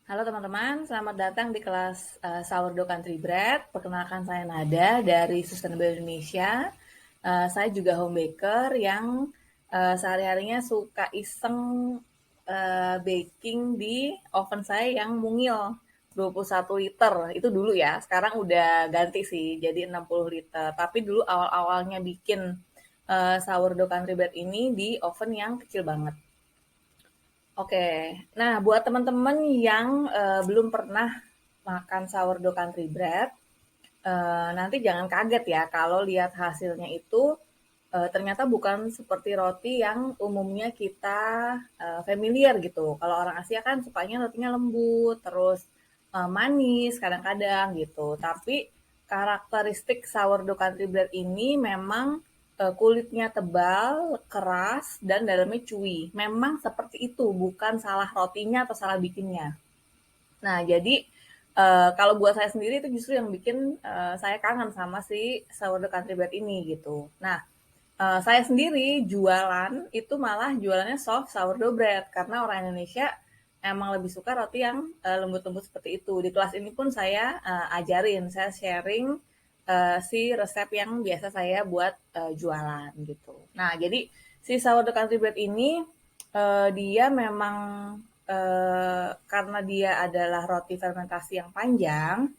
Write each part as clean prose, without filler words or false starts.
Halo teman-teman, selamat datang di kelas Sourdough Country Bread. Perkenalkan saya Nada dari Sustainable Indonesia. Saya juga home baker yang sehari-harinya suka iseng baking di oven saya yang mungil 21 liter. Itu dulu ya, sekarang udah ganti sih jadi 60 liter. Tapi dulu awal-awalnya bikin sourdough country bread ini di oven yang kecil banget. Oke, nah buat teman-teman yang belum pernah makan sourdough country bread, nanti jangan kaget ya kalau lihat hasilnya itu ternyata bukan seperti roti yang umumnya kita familiar gitu. Kalau orang Asia kan sukanya rotinya lembut, terus manis kadang-kadang gitu. Tapi karakteristik sourdough country bread ini memang kulitnya tebal, keras, dan dalamnya chewy. Memang seperti itu, bukan salah rotinya atau salah bikinnya. Nah, jadi kalau buat saya sendiri itu justru yang bikin saya kangen sama si sourdough country bread ini gitu. Nah, saya sendiri jualan itu malah jualannya soft sourdough bread karena orang Indonesia emang lebih suka roti yang lembut-lembut seperti itu. Di kelas ini pun saya ajarin, saya sharing si resep yang biasa saya buat jualan gitu. Nah, jadi si sourdough country bread ini dia memang karena dia adalah roti fermentasi yang panjang,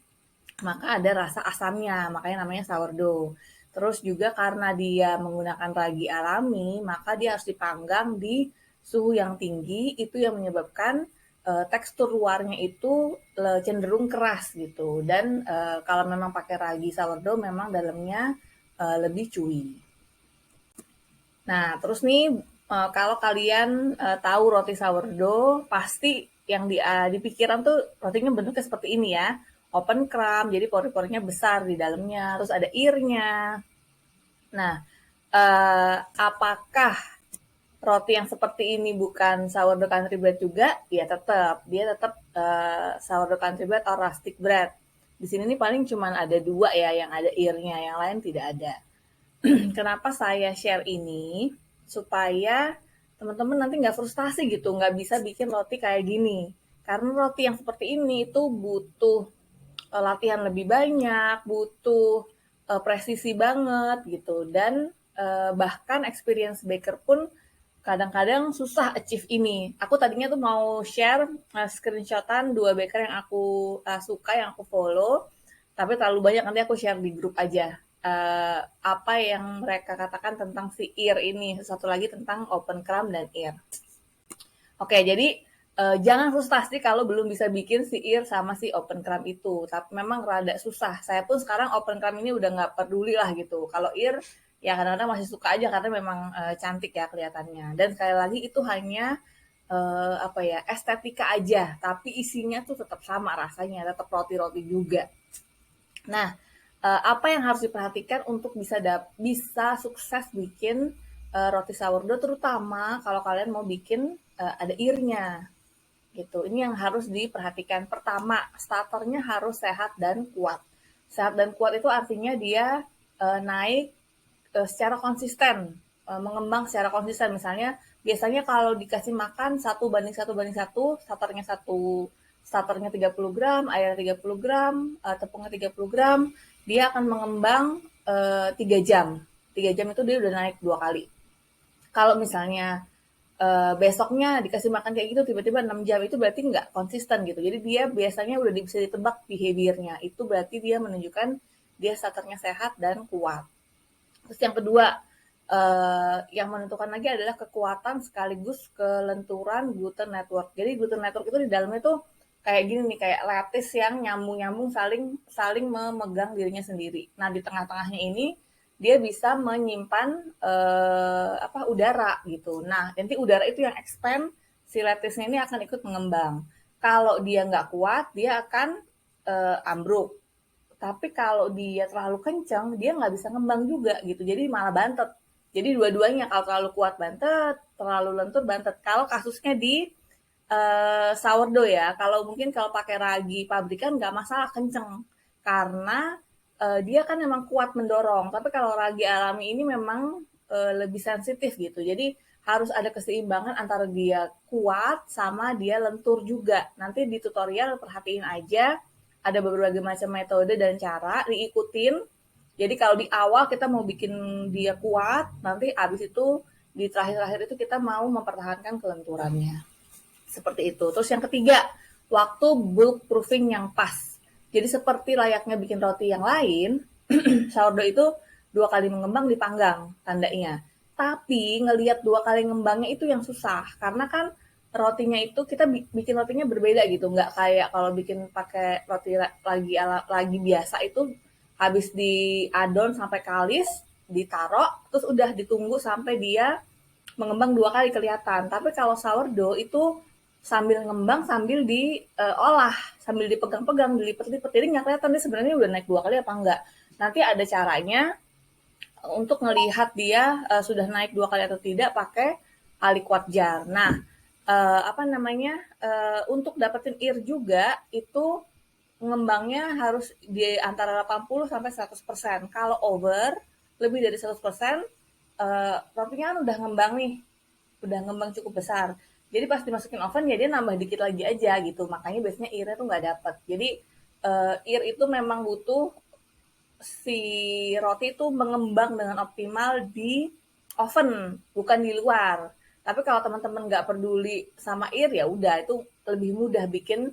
maka ada rasa asamnya, makanya namanya sourdough. Terus juga karena dia menggunakan ragi alami, maka dia harus dipanggang di suhu yang tinggi, itu yang menyebabkan tekstur luarnya itu cenderung keras gitu. Dan kalau memang pakai ragi sourdough, memang dalamnya lebih chewy. Nah, terus nih kalau kalian tahu roti sourdough, pasti yang di pikiran tuh rotinya bentuknya seperti ini ya. Open crumb, jadi pori-porinya besar di dalamnya, terus ada ear-nya. Nah, apakah roti yang seperti ini bukan sourdough country bread juga? Ya tetap, dia tetap sourdough country bread atau rustic bread. Di sini nih paling cuma ada dua ya yang ada ear-nya, yang lain tidak ada. Kenapa saya share ini? Supaya teman-teman nanti nggak frustasi gitu, nggak bisa bikin roti kayak gini. Karena roti yang seperti ini itu butuh latihan lebih banyak, butuh presisi banget gitu. Dan bahkan experience baker pun kadang-kadang susah achieve ini. Aku tadinya tuh mau share screenshotan dua baker yang aku suka, yang aku follow, tapi terlalu banyak nanti aku share di grup aja. Apa yang mereka katakan tentang si ear ini, satu lagi tentang open crumb dan ear. Oke, jadi jangan frustasi kalau belum bisa bikin si ear sama si open crumb itu. Tapi memang rada susah. Saya pun sekarang open crumb ini udah nggak peduli lah gitu. Kalau ear ya kadang-kadang masih suka aja karena memang cantik ya kelihatannya. Dan sekali lagi itu hanya apa ya, estetika aja, tapi isinya tuh tetap sama rasanya, tetap roti-roti juga. Nah, apa yang harus diperhatikan untuk bisa sukses bikin roti sourdough, terutama kalau kalian mau bikin ada ear-nya gitu. Ini yang harus diperhatikan. Pertama, starternya harus sehat dan kuat. Sehat dan kuat itu artinya dia naik secara konsisten, mengembang secara konsisten. Misalnya, biasanya kalau dikasih makan satu banding satu, starternya 30 gram, air 30 gram, tepungnya 30 gram, dia akan mengembang 3 jam. 3 jam itu dia udah naik 2 kali. Kalau misalnya besoknya dikasih makan kayak gitu tiba-tiba 6 jam, itu berarti nggak konsisten gitu. Jadi dia biasanya udah bisa ditebak behaviornya. Itu berarti dia menunjukkan dia starternya sehat dan kuat. Terus yang kedua, yang menentukan lagi adalah kekuatan sekaligus kelenturan gluten network. Jadi gluten network itu di dalamnya tuh kayak gini nih, kayak lattice yang nyambung-nyambung saling saling memegang dirinya sendiri. Nah, di tengah-tengahnya ini dia bisa menyimpan apa, udara gitu. Nah, nanti udara itu yang expand, si lattice-nya ini akan ikut mengembang. Kalau dia nggak kuat, dia akan ambruk. Tapi kalau dia terlalu kencang, dia nggak bisa ngembang juga gitu. Jadi malah bantet. Jadi dua-duanya, kalau terlalu kuat bantet, terlalu lentur bantet. Kalau kasusnya di sourdough ya, kalau mungkin kalau pakai ragi pabrikan nggak masalah kenceng. Karena dia kan memang kuat mendorong. Tapi kalau ragi alami ini memang lebih sensitif gitu. Jadi harus ada keseimbangan antara dia kuat sama dia lentur juga. Nanti di tutorial perhatiin aja, ada berbagai macam metode dan cara diikutin. Jadi kalau di awal kita mau bikin dia kuat, nanti abis itu di terakhir-terakhir itu kita mau mempertahankan kelenturannya. Seperti itu. Terus yang ketiga, waktu bulk proofing yang pas. Jadi seperti layaknya bikin roti yang lain, sourdough itu 2 kali mengembang dipanggang tandanya. Tapi ngelihat 2 kali ngembangnya itu yang susah, karena kan rotinya itu kita bikin rotinya berbeda gitu, nggak kayak kalau bikin pakai roti lagi biasa itu habis diadon sampai kalis, ditaruh, terus udah ditunggu sampai dia mengembang 2 kali kelihatan. Tapi kalau sourdough itu sambil ngembang sambil diolah, sambil dipegang-pegang, dilipat-lipat, jadi nggak kelihatan dia sebenarnya udah naik 2 kali apa enggak. Nanti ada caranya untuk ngelihat dia sudah naik 2 kali atau tidak pakai aliquot jar. Nah, apa namanya, untuk dapetin ear juga itu ngembangnya harus di antara 80 sampai 100%. Kalau over lebih dari 100%, rotinya kan udah ngembang nih, udah ngembang cukup besar. Jadi pas dimasukin oven ya dia nambah dikit lagi aja gitu. Makanya biasanya ear-nya tuh nggak dapet. Jadi ear itu memang butuh si roti itu mengembang dengan optimal di oven, bukan di luar. Tapi kalau teman-teman nggak peduli sama ear ya udah itu lebih mudah bikin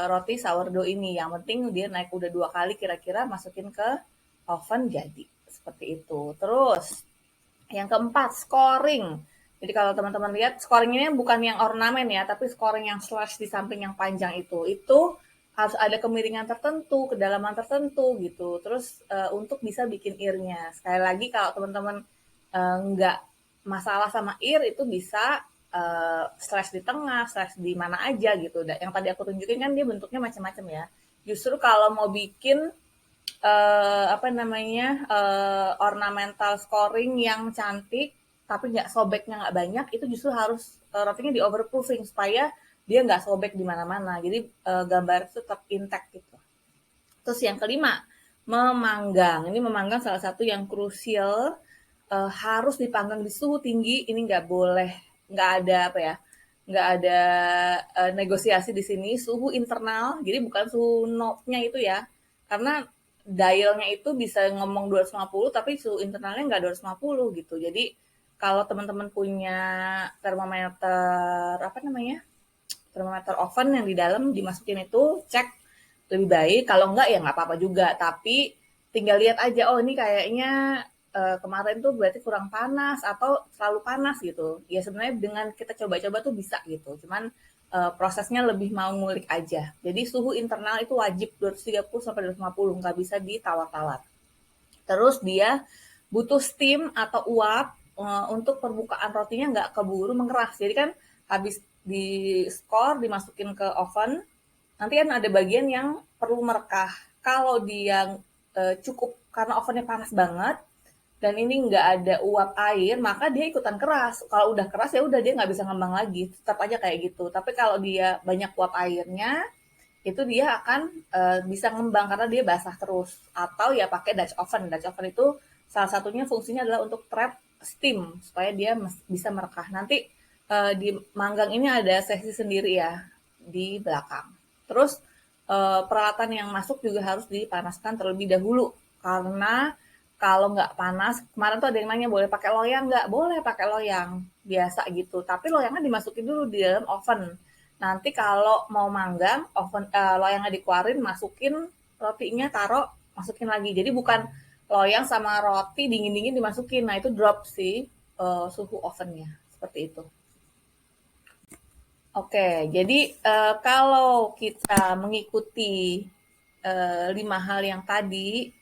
roti sourdough ini. Yang penting dia naik udah 2 kali kira-kira masukin ke oven jadi seperti itu. Terus yang keempat scoring. Jadi kalau teman-teman lihat scoring ini bukan yang ornamen ya, tapi scoring yang slash di samping yang panjang itu harus ada kemiringan tertentu, kedalaman tertentu gitu. Terus untuk bisa bikin ear-nya. Sekali lagi kalau teman-teman nggak masalah sama ear itu bisa slash di tengah, slash di mana aja gitu. Yang tadi aku tunjukin kan dia bentuknya macam-macam ya. Justru kalau mau bikin apa namanya ornamental scoring yang cantik tapi nggak sobeknya nggak banyak itu justru harus rotinya di overproofing supaya dia nggak sobek di mana-mana jadi gambar itu tetap intact gitu. Terus yang kelima memanggang, ini memanggang salah satu yang krusial, harus dipanggang di suhu tinggi, ini nggak boleh, nggak ada apa ya, nggak ada negosiasi di sini, suhu internal, jadi bukan suhu knob-nya itu ya, karena dialnya itu bisa ngomong 250 tapi suhu internalnya nggak 250 gitu. Jadi kalau teman-teman punya termometer apa namanya termometer oven yang di dalam dimasukin itu cek lebih baik. Kalau enggak ya nggak apa-apa juga. Tapi tinggal lihat aja oh ini kayaknya kemarin tuh berarti kurang panas atau terlalu panas gitu. Ya sebenarnya dengan kita coba-coba tuh bisa gitu. Cuman prosesnya lebih mau ngulik aja. Jadi suhu internal itu wajib 230 sampai 250, nggak bisa ditawar-tawar. Terus dia butuh steam atau uap untuk permukaan rotinya nggak keburu mengeras. Jadi kan habis di skor dimasukin ke oven, nanti kan ada bagian yang perlu merekah. Kalau dia cukup karena ovennya panas banget dan ini nggak ada uap air, maka dia ikutan keras. Kalau udah keras ya udah dia nggak bisa ngembang lagi, tetap aja kayak gitu. Tapi kalau dia banyak uap airnya, itu dia akan bisa ngembang karena dia basah terus. Atau ya pakai Dutch oven. Dutch oven itu salah satunya fungsinya adalah untuk trap steam supaya dia bisa merekah. Nanti di manggang ini ada sesi sendiri ya di belakang. Terus peralatan yang masuk juga harus dipanaskan terlebih dahulu karena kalau nggak panas, kemarin tuh ada yang nanya boleh pakai loyang nggak? Boleh pakai loyang biasa gitu, tapi loyangnya dimasukin dulu di dalam oven. Nanti kalau mau manggang, loyangnya dikeluarin, masukin rotinya, taruh, masukin lagi. Jadi bukan loyang sama roti dingin-dingin dimasukin. Nah itu drop sih suhu ovennya seperti itu. Oke, jadi kalau kita mengikuti 5 hal yang tadi,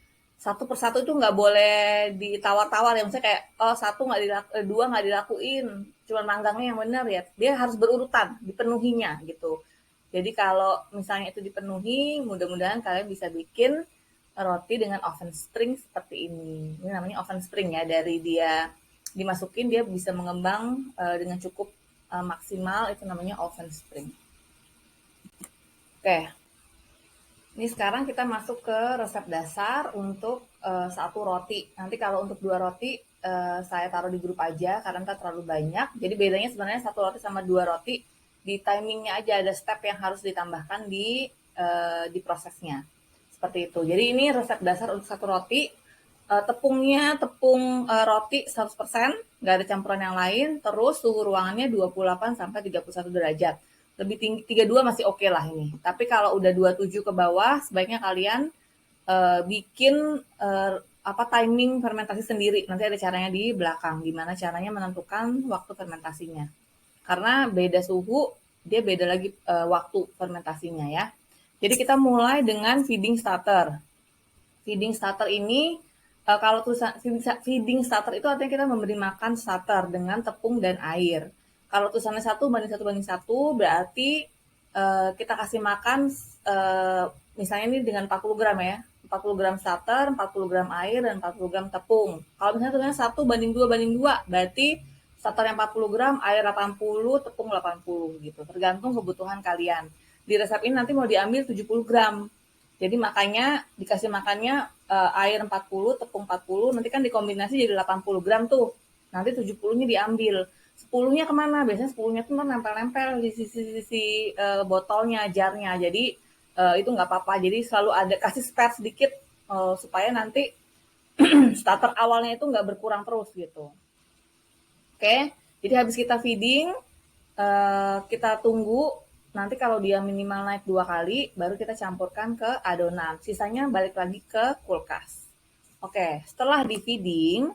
satu persatu itu nggak boleh ditawar-tawar ya. Misalnya kayak, oh satu nggak dua nggak dilakuin, cuman manggangnya yang benar ya. Dia harus berurutan, dipenuhinya gitu. Jadi kalau misalnya itu dipenuhi, mudah-mudahan kalian bisa bikin roti dengan oven spring seperti ini. Ini namanya oven spring ya, dari dia dimasukin dia bisa mengembang dengan cukup maksimal, itu namanya oven spring. Oke, ini sekarang kita masuk ke resep dasar untuk satu roti. Nanti kalau untuk 2 roti saya taruh di grup aja karena ntar terlalu banyak. Jadi bedanya sebenarnya 1 roti sama 2 roti di timingnya aja, ada step yang harus ditambahkan di prosesnya. Seperti itu. Jadi ini resep dasar untuk 1 roti. Tepungnya tepung roti 100%, nggak ada campuran yang lain. Terus suhu ruangannya 28 sampai 31 derajat. Lebih tinggi 32 masih oke lah ini. Tapi kalau udah 27 ke bawah, sebaiknya kalian bikin timing fermentasi sendiri. Nanti ada caranya di belakang, gimana caranya menentukan waktu fermentasinya. Karena beda suhu, dia beda lagi waktu fermentasinya ya. Jadi kita mulai dengan feeding starter. Feeding starter ini kalau tulisan feeding starter itu artinya kita memberi makan starter dengan tepung dan air. Kalau tulisannya 1:1:1 berarti kita kasih makan misalnya ini dengan 40 gram ya. 40 gram starter, 40 gram air, dan 40 gram tepung. Kalau misalnya tulisannya 1:2:2 berarti starter yang 40 gram, air 80, tepung 80 gitu. Tergantung kebutuhan kalian. Di resep ini nanti mau diambil 70 gram. Jadi makanya dikasih makannya air 40, tepung 40, nanti kan dikombinasi jadi 80 gram tuh. Nanti 70-nya diambil. 10-nya kemana? Biasanya 10-nya tuh nempel-nempel di sisi-sisi botolnya, jarnya. Jadi itu nggak apa-apa. Jadi selalu ada kasih spare sedikit supaya nanti starter awalnya itu nggak berkurang terus gitu. Oke, jadi habis kita feeding, kita tunggu. Nanti kalau dia minimal naik 2 kali, baru kita campurkan ke adonan. Sisanya balik lagi ke kulkas. Oke, setelah di feeding,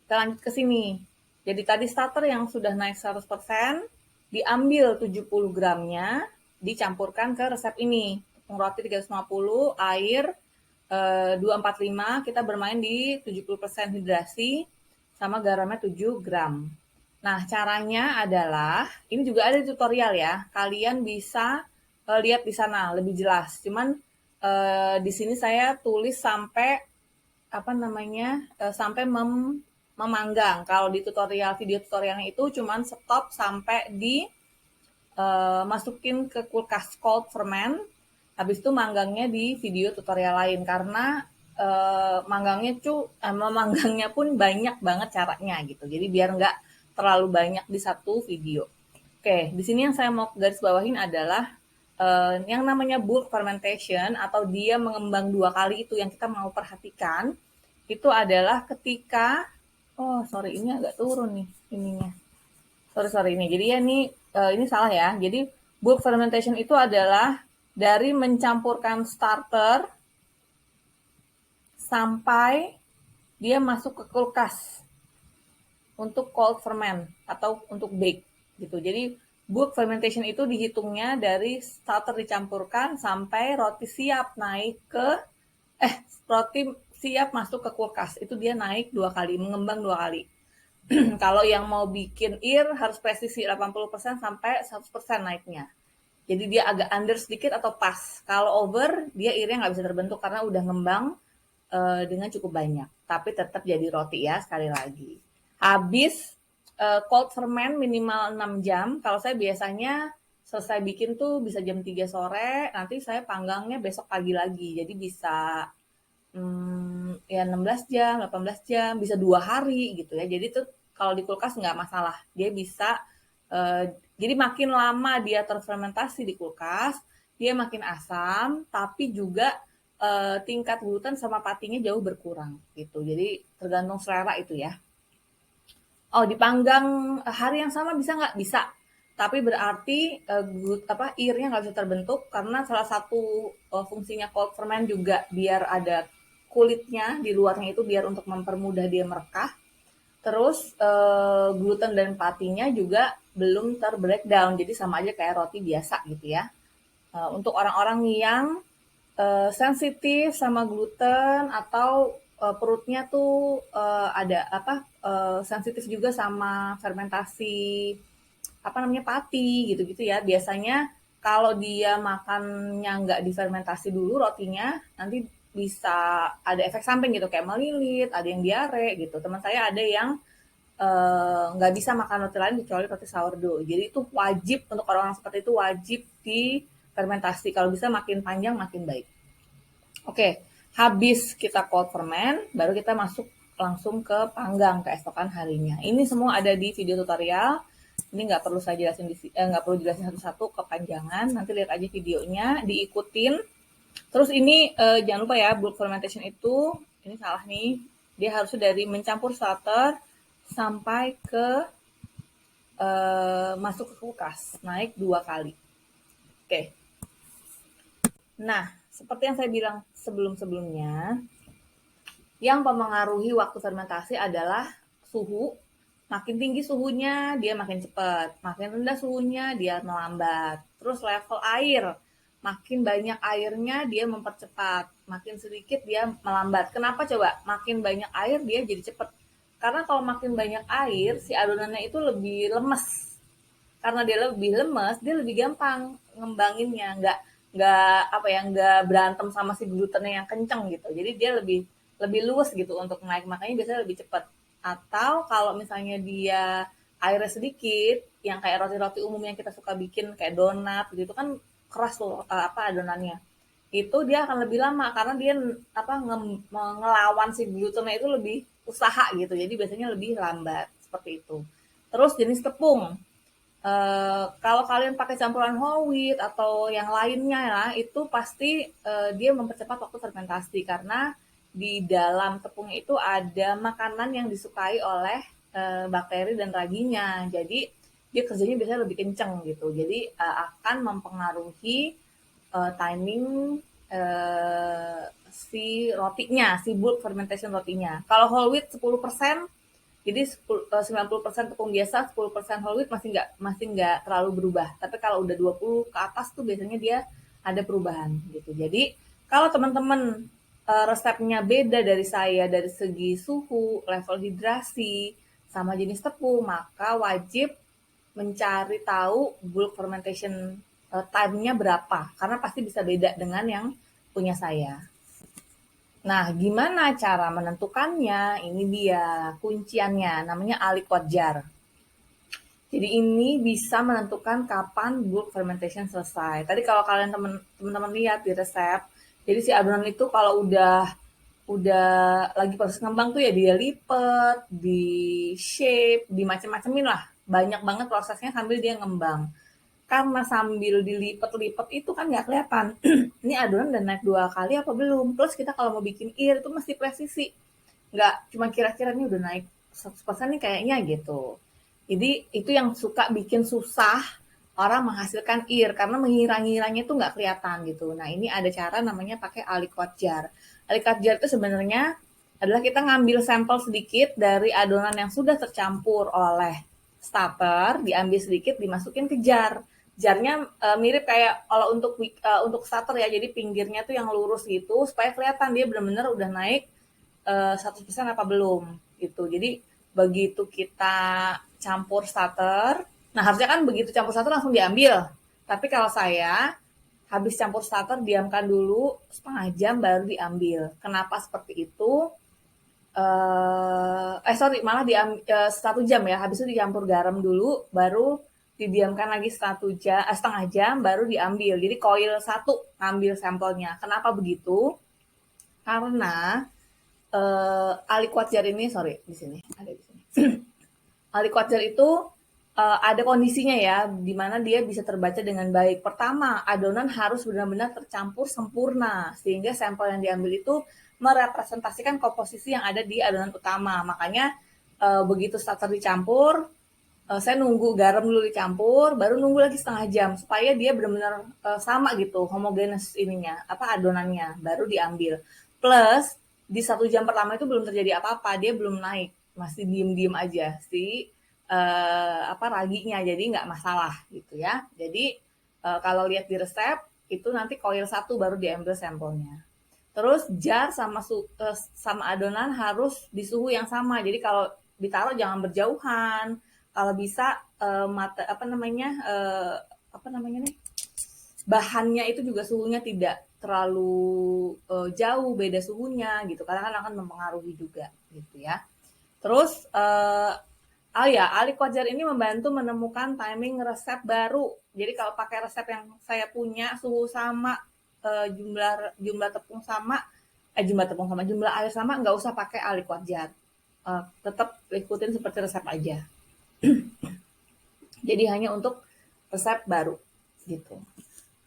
kita lanjut ke sini. Jadi tadi starter yang sudah naik 100%, diambil 70 gramnya, dicampurkan ke resep ini. Tepung roti 350, air 245, kita bermain di 70% hidrasi, sama garamnya 7 gram. Nah, caranya adalah, ini juga ada di tutorial ya, kalian bisa lihat di sana lebih jelas. Cuman di sini saya tulis sampai sampai memanggang. Kalau di video tutorialnya itu cuman stop sampai di masukin ke kulkas cold ferment. Habis itu manggangnya di video tutorial lain karena memanggangnya pun banyak banget caranya gitu. Jadi biar nggak terlalu banyak di satu video. Oke, di sini yang saya mau garis bawahin adalah yang namanya bulk fermentation atau dia mengembang 2 kali itu yang kita mau perhatikan. Itu adalah ketika ini agak turun nih ininya. Sorry ini. Jadi ya ini salah ya. Jadi bulk fermentation itu adalah dari mencampurkan starter sampai dia masuk ke kulkas untuk cold ferment atau untuk bake gitu. Jadi bulk fermentation itu dihitungnya dari starter dicampurkan sampai roti siap masuk ke kulkas. Itu dia naik 2 kali, mengembang 2 kali. Kalau yang mau bikin harus presisi 80% sampai 100% naiknya. Jadi dia agak under sedikit atau pas. Kalau over, dia nya nggak bisa terbentuk karena udah ngembang dengan cukup banyak. Tapi tetap jadi roti ya, sekali lagi. Habis cold ferment minimal 6 jam. Kalau saya biasanya selesai bikin tuh bisa jam 3 sore, nanti saya panggangnya besok pagi lagi. Jadi bisa 16 jam, 18 jam, bisa 2 hari gitu ya. Jadi tuh kalau di kulkas nggak masalah. Dia bisa, jadi makin lama dia terfermentasi di kulkas, dia makin asam, tapi juga tingkat gluten sama patinya jauh berkurang gitu. Jadi tergantung selera itu ya. Oh, dipanggang hari yang sama bisa nggak? Bisa. Tapi berarti airnya nggak bisa terbentuk karena salah satu fungsinya cold ferment juga biar ada kulitnya di luarnya itu biar untuk mempermudah dia merekah. Terus gluten dan patinya juga belum terbreakdown, jadi sama aja kayak roti biasa gitu ya. Untuk orang-orang yang sensitif sama gluten atau perutnya tuh sensitif juga sama fermentasi pati gitu-gitu ya. Biasanya kalau dia makannya nggak difermentasi dulu rotinya, nanti bisa ada efek samping gitu kayak melilit, ada yang diare gitu. Teman saya ada yang nggak bisa makan roti lain kecuali roti sourdough. Jadi itu wajib untuk orang-orang seperti itu wajib di fermentasi. Kalau bisa makin panjang makin baik. Oke, habis kita cold ferment, baru kita masuk langsung ke panggang keesokan harinya. Ini semua ada di video tutorial. Ini nggak perlu saya jelasin nggak perlu jelasin satu-satu kepanjangan. Nanti lihat aja videonya, diikutin. Terus ini jangan lupa ya, bulk fermentation itu ini salah nih. Dia harusnya dari mencampur starter sampai ke masuk ke kulkas, naik 2 kali. Oke. Nah, seperti yang saya bilang sebelum-sebelumnya, yang mempengaruhi waktu fermentasi adalah suhu. Makin tinggi suhunya, dia makin cepat. Makin rendah suhunya, dia melambat. Terus level air. Makin banyak airnya, dia mempercepat. Makin sedikit, dia melambat. Kenapa coba? Makin banyak air, dia jadi cepat. Karena kalau makin banyak air, si adonannya itu lebih lemes. Karena dia lebih lemes, dia lebih gampang ngembanginnya. Nggak berantem sama si glutennya yang kenceng gitu. Jadi dia lebih lebih luas gitu untuk naik, makanya biasanya lebih cepat. Atau kalau misalnya dia airnya sedikit, yang kayak roti-roti umum yang kita suka bikin kayak donat gitu kan keras tuh adonannya. Itu dia akan lebih lama karena dia ngelawan si glutennya itu lebih usaha gitu. Jadi biasanya lebih lambat seperti itu. Terus jenis tepung. Kalau kalian pakai campuran whole wheat atau yang lainnya ya, itu pasti dia mempercepat waktu fermentasi karena di dalam tepungnya itu ada makanan yang disukai oleh bakteri dan raginya. Jadi dia kerjanya biasanya lebih kenceng gitu. Jadi akan mempengaruhi timing si rotinya, si bulk fermentation rotinya. Kalau whole wheat 10%, jadi 90% tepung biasa, 10% whole wheat masih nggak terlalu berubah. Tapi kalau udah 20 ke atas tuh biasanya dia ada perubahan gitu. Jadi kalau teman-teman resepnya beda dari saya dari segi suhu, level hidrasi, sama jenis tepung, maka wajib mencari tahu bulk fermentation time-nya berapa. Karena pasti bisa beda dengan yang punya saya. Nah, gimana cara menentukannya? Ini dia kunciannya, namanya aliquot jar. Jadi ini bisa menentukan kapan bulk fermentation selesai. Tadi kalau kalian teman-teman lihat di resep, jadi si adonan itu kalau udah lagi proses ngembang tuh ya dia lipet, di shape, di macam-macamin lah. Banyak banget prosesnya sambil dia ngembang. Karena sambil dilipet-lipet itu kan nggak kelihatan. Ini adonan udah naik 2 kali apa belum. Plus kita kalau mau bikin ir itu mesti presisi. Nggak cuma kira-kira ini udah naik 100% nih kayaknya gitu. Jadi itu yang suka bikin susah orang menghasilkan ir karena mengira-ngiranya itu nggak kelihatan gitu. Nah ini ada cara namanya pakai aliquot jar. Aliquot jar itu sebenarnya adalah kita ngambil sampel sedikit dari adonan yang sudah tercampur oleh starter, diambil sedikit dimasukin ke jar. Jarnya mirip kayak kalau untuk starter ya, jadi pinggirnya tuh yang lurus gitu supaya kelihatan dia benar-benar udah naik 100% apa belum gitu. Jadi begitu kita campur starter, nah harusnya kan begitu campur starter langsung diambil. Tapi kalau saya habis campur starter diamkan dulu setengah jam baru diambil. Kenapa seperti itu? Sorry, malah 1 jam ya. Habis itu dicampur garam dulu, baru didiamkan lagi setengah jam, baru diambil. Jadi koil 1 ngambil sampelnya. Kenapa begitu? Karena aliquot jar ini, sorry di sini ada di sini. Aliquot jar itu ada kondisinya ya, di mana dia bisa terbaca dengan baik. Pertama, adonan harus benar-benar tercampur sempurna, sehingga sampel yang diambil itu merepresentasikan komposisi yang ada di adonan utama. Makanya begitu starter dicampur, saya nunggu garam dulu dicampur, baru nunggu lagi setengah jam supaya dia benar-benar sama gitu, homogenes ininya, adonannya, baru diambil. Plus di 1 jam pertama itu belum terjadi apa-apa, dia belum naik, masih diem-diem aja si raginya, jadi nggak masalah gitu ya. Jadi kalau lihat di resep itu nanti koil 1 baru diambil sampelnya. Terus jar sama adonan harus di suhu yang sama. Jadi kalau ditaruh jangan berjauhan. Kalau bisa bahannya itu juga suhunya tidak terlalu jauh beda suhunya gitu. Karena kan akan mempengaruhi juga gitu ya. Terus aliquot jar ini membantu menemukan timing resep baru. Jadi kalau pakai resep yang saya punya suhu sama jumlah tepung sama jumlah air sama nggak usah pakai aliquot jar. tetap ikutin seperti resep aja. Jadi hanya untuk resep baru gitu.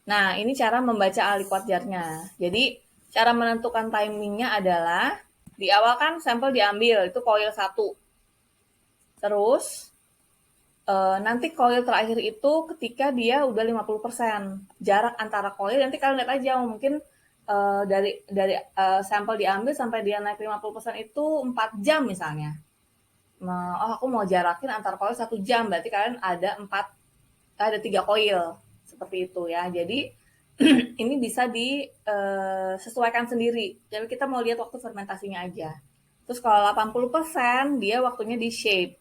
Nah, ini cara membaca aliquot jarnya. Jadi, cara menentukan timingnya adalah di awal kan sampel diambil, itu coil 1. Terus, nanti coil terakhir itu ketika dia udah 50%. Jarak antara coil, nanti kalian lihat aja, mungkin dari sampel diambil sampai dia naik 50% itu 4 jam misalnya. Nah, oh aku mau jarakin antar coil 1 jam, berarti kalian ada 3 coil seperti itu ya. Jadi ini bisa disesuaikan sendiri. Jadi kita mau lihat waktu fermentasinya aja. Terus kalau 80% dia waktunya di shape.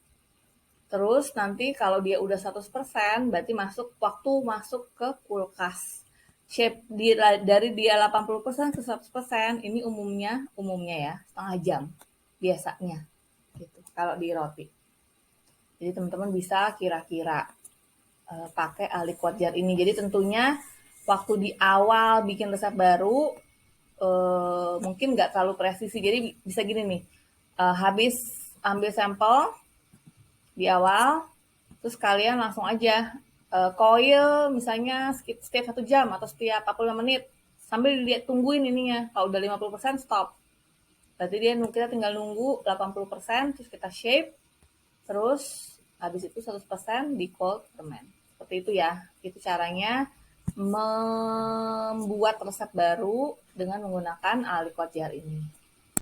Terus nanti kalau dia udah 100% berarti waktu masuk ke kulkas. Shape dari dia 80% ke 100% ini umumnya ya setengah jam biasanya gitu kalau di roti. Jadi teman-teman bisa kira-kira pakai aliquot jar ini. Jadi tentunya waktu di awal bikin resep baru mungkin nggak terlalu presisi. Jadi bisa gini nih, habis ambil sampel di awal, terus kalian langsung aja coil misalnya setiap 1 jam atau setiap 45 menit sambil dilihat tungguin ininya. Kalau udah 50% stop. Berarti kita tinggal nunggu 80% terus kita shape, terus habis itu 100% di cold ferment. Seperti itu ya. Itu caranya membuat resep baru dengan menggunakan aliquot jar ini.